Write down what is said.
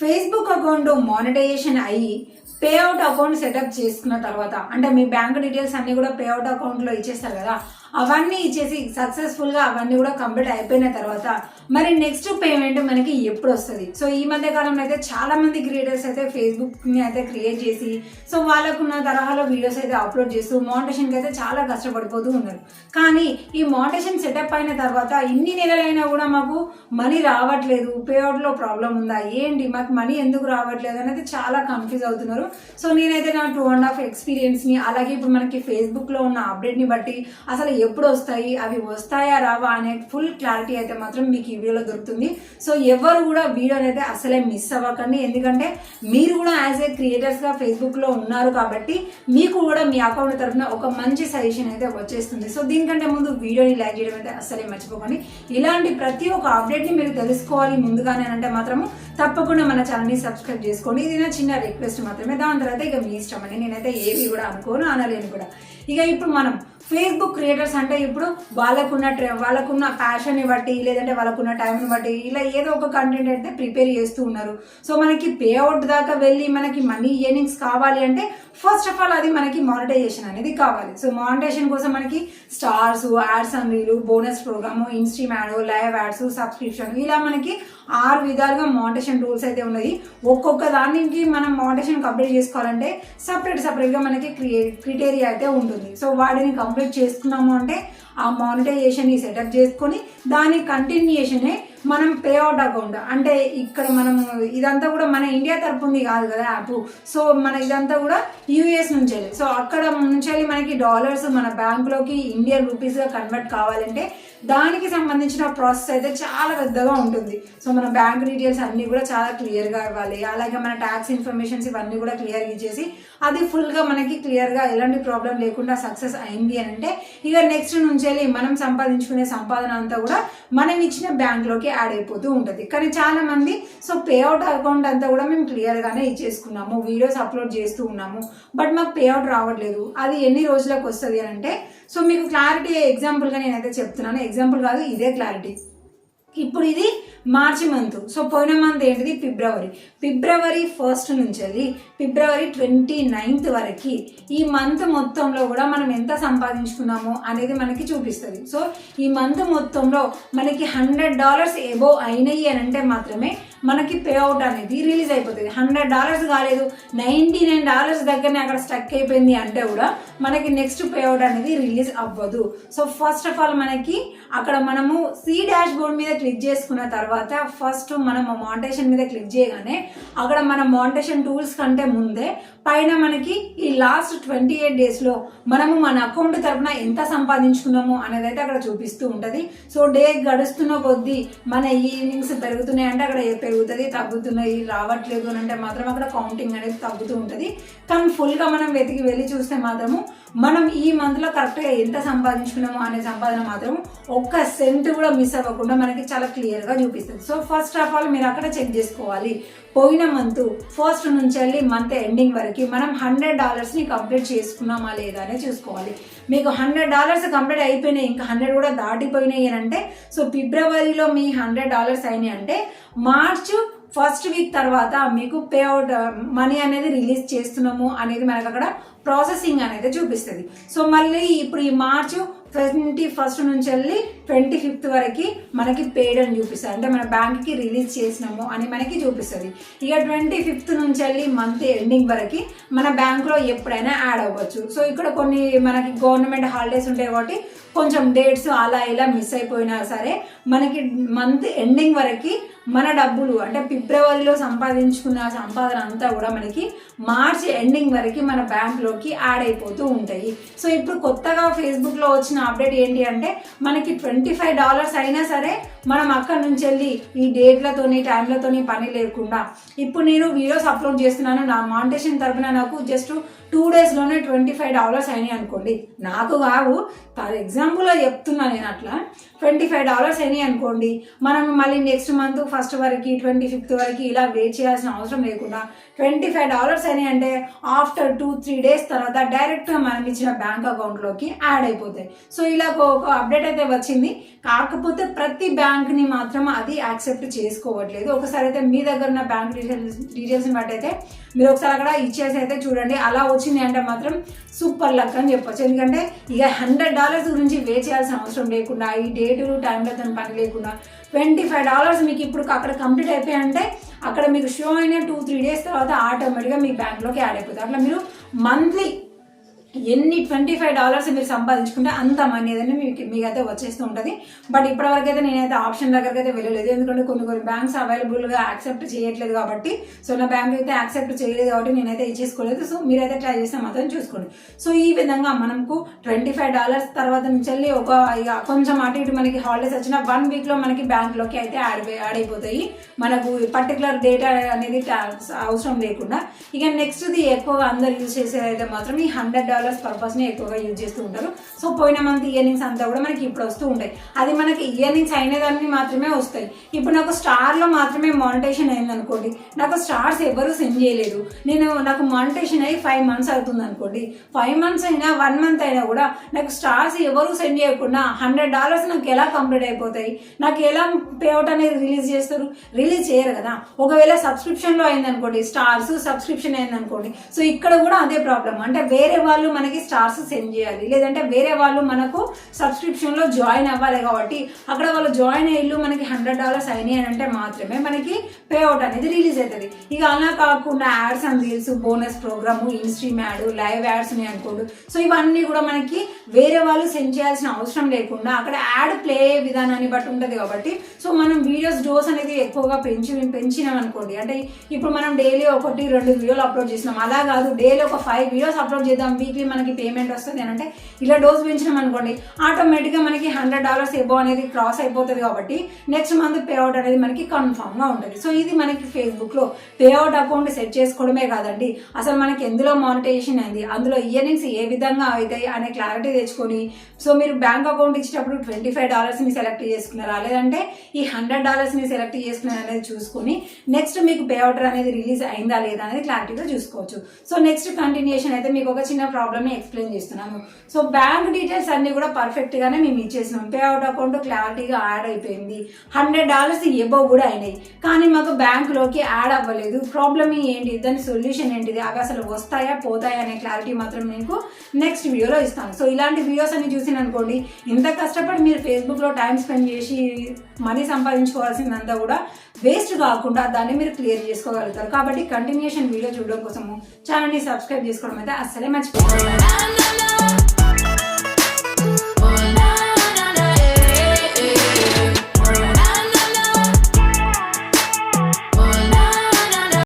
Facebook account monetisation అయ్యి payout account setup చేసుకున్న తర్వాత అంటే మీ బ్యాంక్ డీటెయిల్స్ అన్ని కూడా పేఅవుట్ అకౌంట్లో ఇచ్చేస్తారు కదా, అవన్నీ ఇచ్చేసి సక్సెస్ఫుల్గా అవన్నీ కూడా కంప్లీట్ అయిపోయిన తర్వాత మరి నెక్స్ట్ పేమెంట్ మనకి ఎప్పుడు వస్తుంది? సో ఈ మధ్య కాలంలో అయితే చాలా మంది క్రియేటర్స్ అయితే ఫేస్బుక్ని అయితే క్రియేట్ చేసి సో వాళ్ళకున్న తరహాలో వీడియోస్ అయితే అప్లోడ్ చేస్తూ మానిటైజేషన్కి అయితే చాలా కష్టపడిపోతూ ఉన్నారు. కానీ ఈ మానిటైజేషన్ సెటప్ అయిన తర్వాత ఇన్ని నెలలైనా కూడా మాకు మనీ రావట్లేదు, పేఅవుట్లో ప్రాబ్లం ఉందా ఏంటి, మాకు మనీ ఎందుకు రావట్లేదు అనేది చాలా కన్ఫ్యూజ్ అవుతున్నారు. సో నేనైతే నా 2.5 ఎక్స్పీరియన్స్ని అలాగే ఇప్పుడు మనకి ఫేస్బుక్లో ఉన్న అప్డేట్ని బట్టి అసలు ఎప్పుడు వస్తాయి, అవి వస్తాయా రావా అనే ఫుల్ క్లారిటీ అయితే మాత్రం మీకు ఈ వీడియోలో దొరుకుతుంది. సో ఎవరు కూడా వీడియోని అయితే అసలే మిస్ అవ్వకండి, ఎందుకంటే మీరు కూడా యాజ్ ఏ క్రియేటర్స్గా ఫేస్బుక్లో ఉన్నారు కాబట్టి మీకు కూడా మీ అకౌంట్ తరఫున ఒక మంచి సజెషన్ అయితే వచ్చేస్తుంది. సో దీనికంటే ముందు వీడియోని లైక్ చేయడం అయితే అసలే మర్చిపోకండి. ఇలాంటి ప్రతి ఒక్క అప్డేట్ని మీరు తెలుసుకోవాలి ముందుగానే అంటే మాత్రము తప్పకుండా మన ఛానల్ని సబ్స్క్రైబ్ చేసుకోండి. ఇది నా చిన్న రిక్వెస్ట్ మాత్రమే, దాని తర్వాత ఇక మీ ఇష్టం అని నేనైతే ఏవి కూడా అనుకోను, అనలేను కూడా. ఇక ఇప్పుడు మనం ఫేస్బుక్ క్రియేటర్స్ అంటే ఇప్పుడు వాళ్ళకున్న ప్యాషన్ని బట్టి లేదంటే వాళ్ళకున్న టైంని బట్టి ఇలా ఏదో ఒక కంటెంట్ అయితే ప్రిపేర్ చేస్తూ ఉన్నారు. సో మనకి పేఅవుట్ దాకా వెళ్ళి మనకి మనీ ఎర్నింగ్స్ కావాలి అంటే ఫస్ట్ ఆఫ్ ఆల్ అది మనకి మానిటైజేషన్ అనేది కావాలి. సో మానిటైజేషన్ కోసం మనకి స్టార్స్, యాడ్స్ అండ్ రీలు, bonus program, instream ad, live ads, subscription ఇలా మనకి 6 విధాలుగా మానిటైజేషన్ టూల్స్ అయితే ఉన్నాయి. ఒక్కొక్క దానికి మనం మానిటైజేషన్ కంప్లీట్ చేసుకోవాలంటే సపరేట్గా మనకి క్రిటేరియా అయితే ఉంటుంది. సో వాటిని కంప్లీట్ చేసుకున్నాము అంటే ఆ మానిటైజేషన్ సెటప్ చేసుకొని దాని కంటిన్యూషనే మనం పేఅవుట్ అకౌంట్ అంటే ఇక్కడ మనం ఇదంతా కూడా మన ఇండియా తరపుంది కాదు కదా యాప్. సో మన ఇదంతా కూడా యూఎస్ నుంచి వెళ్ళి, సో అక్కడ నుంచి వెళ్ళి మనకి డాలర్స్ మన బ్యాంకులోకి ఇండియన్ రూపీస్గా కన్వర్ట్ కావాలంటే దానికి సంబంధించిన ప్రాసెస్ అయితే చాలా పెద్దగా ఉంటుంది. సో మన బ్యాంక్ డీటెయిల్స్ అన్నీ కూడా చాలా క్లియర్గా ఇవ్వాలి, అలాగే మన ట్యాక్స్ ఇన్ఫర్మేషన్స్ ఇవన్నీ కూడా క్లియర్గా ఇచ్చేసి అది ఫుల్గా మనకి క్లియర్గా ఎలాంటి ప్రాబ్లం లేకుండా సక్సెస్ అయింది అని అంటే ఇక నెక్స్ట్ నుంచి వెళ్ళి మనం సంపాదించుకునే సంపాదన అంతా కూడా మనం ఇచ్చిన బ్యాంక్లోకి యాడ్ అయిపోతూ ఉంటుంది. కానీ చాలా మంది సో పేఅవుట్ అకౌంట్ అంతా కూడా మేము క్లియర్గానే ఇచ్చేసుకున్నాము, వీడియోస్ అప్లోడ్ చేస్తూ ఉన్నాము, బట్ మాకు పేఅవుట్ రావట్లేదు, అది ఎన్ని రోజులకు వస్తుంది అని అంటే సో మీకు క్లారిటీ ఎగ్జాంపుల్గా నేనైతే చెప్తున్నాను. ఎగ్జాంపుల్ కాదు, ఇదే క్లారిటీ. ఇప్పుడు ఇది మార్చి మంత్, సో పోయిన మంత్ ఏంటిది ఫిబ్రవరి 1 నుంచి వెళ్ళి ఫిబ్రవరి 29 వరకు ఈ మంత్ మొత్తంలో కూడా మనం ఎంత సంపాదించుకున్నామో అనేది మనకి చూపిస్తుంది. సో ఈ మంత్ మొత్తంలో మనకి $100 ఎబో అయినాయి అని అంటే మాత్రమే మనకి పేఅవుట్ అనేది రిలీజ్ అయిపోతుంది. $100 కాలేదు, $99 దగ్గరనే అక్కడ స్టక్ అయిపోయింది అంటే కూడా మనకి నెక్స్ట్ పేఅవుట్ అనేది రిలీజ్ అవ్వదు. సో ఫస్ట్ ఆఫ్ ఆల్ మనకి అక్కడ మనము సి డాష్ బోర్డ్ మీద క్లిక్ చేసుకున్న తర్వాత ఫస్ట్ మనం మానిటైజేషన్ మీద క్లిక్ చేయగానే అక్కడ మన మానిటైజేషన్ టూల్స్ కంటే ముందే పైన మనకి ఈ లాస్ట్ 28 డేస్లో మనము మన అకౌంట్ తరఫున ఎంత సంపాదించుకున్నాము అనేది అయితే అక్కడ చూపిస్తూ ఉంటుంది. సో డే గడుస్తున్న కొద్దీ మన ఈవినింగ్స్ పెరుగుతున్నాయి అంటే అక్కడ పెరుగుతుంది, తగ్గుతున్నాయి రావట్లేదు అని అంటే మాత్రం అక్కడ కౌంటింగ్ అనేది తగ్గుతూ ఉంటుంది. కానీ ఫుల్గా మనం వెతికి వెళ్ళి చూస్తే మాత్రము మనం ఈ మంత్లో కరెక్ట్గా ఎంత సంపాదించుకున్నాము అనే సంపాదన మాత్రం ఒక్క సెంట్ కూడా మిస్ అవ్వకుండా మనకి చాలా క్లియర్గా చూపిస్తుంది. సో ఫస్ట్ ఆఫ్ ఆల్ మీరు అక్కడ చెక్ చేసుకోవాలి, పోయిన మంత్ 1 నుంచి వెళ్ళి మంత్ ఎండింగ్ వరకు మనం $100ని కంప్లీట్ చేసుకున్నామా లేదా అనేది చూసుకోవాలి. మీకు $100 కంప్లీట్ అయిపోయినాయి, ఇంకా 100 కూడా దాటిపోయినాయి అని అంటే సో ఫిబ్రవరిలో మీ $100 అయినాయి అంటే మార్చ్ 1st వీక్ తర్వాత మీకు పేఅవుట్ మనీ అనేది రిలీజ్ చేస్తున్నాము అనేది మనకు అక్కడ ప్రాసెసింగ్ అనేది చూపిస్తుంది. సో మళ్ళీ ఇప్పుడు ఈ మార్చ్ 21st నుంచి వెళ్ళి 25th వరకు మనకి పేడ్ అని చూపిస్తుంది, అంటే మన బ్యాంక్కి రిలీజ్ చేసినాము అని మనకి చూపిస్తుంది. ఇక 25th నుంచి వెళ్ళి మంత్ ఎండింగ్ వరకు మన బ్యాంకులో ఎప్పుడైనా యాడ్ అవ్వచ్చు. సో ఇక్కడ కొన్ని మనకి గవర్నమెంట్ హాలిడేస్ ఉంటాయి కాబట్టి కొంచెం డేట్స్ అలా ఇలా మిస్ అయిపోయినా సరే మనకి మంత్ ఎండింగ్ వరకు మన డబ్బులు అంటే ఫిబ్రవరిలో సంపాదించుకున్న సంపాదన అంతా కూడా మనకి మార్చ్ ఎండింగ్ వరకు మన బ్యాంక్లోకి యాడ్ అయిపోతూ ఉంటాయి. సో ఇప్పుడు కొత్తగా ఫేస్బుక్లో వచ్చిన అప్డేట్ ఏంటి అంటే మనకి $25 అయినా సరే మనం అక్కడి నుంచి వెళ్ళి ఈ డేట్లతోని టైంలతోని పని లేకుండా ఇప్పుడు నేను వీడియోస్ అప్లోడ్ చేస్తున్నాను, నా మానిటైజేషన్ తరపున నాకు జస్ట్ 2 డేస్లోనే $25 అయినాయి అనుకోండి, నాకు కావు ఎగ్జాంపుల్గా చెప్తున్నా నేను. అట్లా $25 అయినాయి అనుకోండి, మనం మళ్ళీ నెక్స్ట్ మంత్ 1st వరకు 25th వరకు ఇలా వెయిట్ చేయాల్సిన అవసరం లేకుండా $25 అయినాయి అంటే ఆఫ్టర్ 2-3 days తర్వాత డైరెక్ట్గా మనం ఇచ్చిన బ్యాంక్ అకౌంట్లోకి యాడ్ అయిపోతాయి. సో ఇలా ఒక అప్డేట్ అయితే వచ్చింది. కాకపోతే ప్రతి బ్యాంక్ని మాత్రం అది యాక్సెప్ట్ చేసుకోవట్లేదు. ఒకసారి అయితే మీ దగ్గర ఉన్న బ్యాంక్ డీటెయిల్స్ని బట్టి అయితే మీరు ఒకసారి అక్కడ ఇచ్చేసి అయితే చూడండి. అలా వచ్చింది అంటే మాత్రం సూపర్ లక్ అని చెప్పొచ్చు. ఎందుకంటే ఇక $100 గురించి వెయిట్ చేయాల్సిన అవసరం లేకుండా, ఈ డేటు టైంలో తన పని లేకుండా $25 మీకు ఇప్పుడు అక్కడ కంప్లీట్ అయిపోయాయంటే అక్కడ మీకు షో అయిన 2-3 days తర్వాత ఆటోమేటిక్గా మీ బ్యాంక్లోకి యాడ్ అయిపోతుంది. అట్లా మీరు మంత్లీ ఎన్ని $25 మీరు సంపాదించుకుంటే అంత మనీ ఏదైనా మీకైతే వచ్చేస్తూ ఉంటుంది. బట్ ఇప్పటివరకు అయితే నేనైతే ఆప్షన్ దగ్గరికి అయితే వెళ్ళలేదు. ఎందుకంటే కొన్ని బ్యాంక్స్ అవైలబుల్గా యాక్సెప్ట్ చేయట్లేదు కాబట్టి, సో నా బ్యాంక్ అయితే యాక్సెప్ట్ చేయలేదు కాబట్టి నేనైతే ఇచ్చేసుకోలేదు. సో మీరైతే ట్రై చేస్తే మాత్రం చూసుకోండి. సో ఈ విధంగా మనకు $25 తర్వాత నుంచి వెళ్ళి ఇక కొంచెం అటు ఇటు మనకి హాలిడేస్ వచ్చిన 1 weekలో మనకి బ్యాంక్లోకి అయితే యాడ్ అయిపోతాయి. మనకు పర్టికులర్ డేటా అనేది అవసరం లేకుండా. ఇక నెక్స్ట్ది ఎక్కువగా అందరు యూజ్ చేసేది అయితే మాత్రం ఈ $100 పర్పస్ని ఎక్కువగా యూజ్ చేస్తూ ఉంటారు. సో పోయిన మంత్ ఇయర్నింగ్స్ అంతా కూడా మనకి ఇప్పుడు వస్తూ ఉంటాయి. అది మనకి ఇయర్నింగ్స్ అయినదాన్ని మాత్రమే వస్తాయి. ఇప్పుడు నాకు స్టార్లో మాత్రమే మానిటైజేషన్ అయింది అనుకోండి, నాకు స్టార్స్ ఎవరు సెండ్ చేయలేదు. నాకు మానిటైజేషన్ అయ్యి 5 months అవుతుంది అనుకోండి, 5 months అయినా 1 month అయినా కూడా నాకు స్టార్స్ ఎవరు సెండ్ చేయకుండా $100 నాకు ఎలా కంప్లీట్ అయిపోతాయి? నాకు ఎలా పేఅవుట్ అనేది రిలీజ్ చేయరు కదా. ఒకవేళ సబ్స్క్రిప్షన్లో అయింది అనుకోండి, స్టార్స్ సబ్స్క్రిప్షన్ అయింది అనుకోండి, సో ఇక్కడ కూడా అదే ప్రాబ్లం. అంటే వేరే వాళ్ళు మనకి స్టార్స్ సెండ్ చేయాలి, లేదంటే వేరే వాళ్ళు మనకు సబ్స్క్రిప్షన్లో జాయిన్ అవ్వాలి. కాబట్టి అక్కడ వాళ్ళు జాయిన్ అయ్యి మనకి $100 అయినాయి అని అంటే మాత్రమే మనకి పేఅవుట్ అనేది రిలీజ్ అవుతుంది. ఇక అలా కాకుండా ads and reels, bonus program, instream ad, live ads ఉన్నాయి అనుకోండి, సో ఇవన్నీ కూడా మనకి వేరే వాళ్ళు సెండ్ చేయాల్సిన అవసరం లేకుండా అక్కడ యాడ్ ప్లే అయ్యే విధానాన్ని బట్టి ఉంటుంది. కాబట్టి సో మనం వీడియోస్ డోస్ అనేది ఎక్కువగా పెంచినాం అనుకోండి, అంటే ఇప్పుడు మనం డైలీ 1-2 వీడియోలు అప్లోడ్ చేసినాం, అలా కాదు డైలీ ఒక 5 వీడియోస్ అప్లోడ్ చేద్దాం, వీక్లీ మనకి పేమెంట్ వస్తుంది అని అంటే ఇలా డోస్ పెంచినాం అనుకోండి, ఆటోమేటిక్గా మనకి $100 ఎబో అనేది క్రాస్ అయిపోతుంది. కాబట్టి నెక్స్ట్ మంత్ పేఅవుట్ అనేది మనకి కన్ఫామ్గా ఉంటుంది. సో ఇది మనకి ఫేస్బుక్లో పేఅవుట్ అకౌంట్ సెట్ చేసుకోవడమే కాదండి, అసలు మనకి ఎందులో మానిటైజేషన్ అయింది, అందులో ఇయర్నింగ్స్ ఏ విధంగా అవుతాయి అనే క్లారిటీ తెచ్చుకొని, సో మీరు బ్యాంక్ అకౌంట్ ఇచ్చేటప్పుడు $25ని సెలెక్ట్ చేసుకున్నారా, లేదంటే ఈ $100ని సెలెక్ట్ చేసుకున్నారా అనేది చూసుకొని నెక్స్ట్ మీకు పేఅవుట్ అనేది రిలీజ్ అయిందా లేదా అనేది క్లారిటీగా చూసుకోవచ్చు. సో నెక్స్ట్ కంటిన్యూషన్ అయితే మీకు ఒక చిన్న ప్రాబ్లమ్ని ఎక్స్ప్లెయిన్ చేస్తున్నాను. సో బ్యాంక్ డీటెయిల్స్ అన్ని కూడా పర్ఫెక్ట్గానే మేము ఇచ్చేసినాం, పేఅవుట్ అకౌంట్ క్లారిటీగా యాడ్ అయిపోయింది, $100 ఎబో కూడా అయినాయి, కానీ మాకు బ్యాంకులోకి యాడ్ అవ్వలేదు. ప్రాబ్లమ్ ఏంటి, దాని సొల్యూషన్ ఏంటిది, అవి అసలు వస్తాయా పోతాయా అనే క్లారిటీ మాత్రం మీకు నెక్స్ట్ వీడియోలో ఇస్తాను. సో ఇలాంటి వీడియోస్ అన్ని చూసిన అనుకోండి, ఇంత కష్టపడి మీరు ఫేస్బుక్లో టైం స్పెండ్ చేసి మనీ సంపాదించుకోవాల్సిందంతా కూడా వేస్ట్ కాకుండా దాన్ని మీరు క్లియర్ చేసుకోగలుగుతారు. కాబట్టి కంటిన్యూషన్ వీడియో చూడడం కోసము ఛానల్ని సబ్స్క్రైబ్ చేసుకోవడం అయితే అస్సలే మర్చిపోతారు.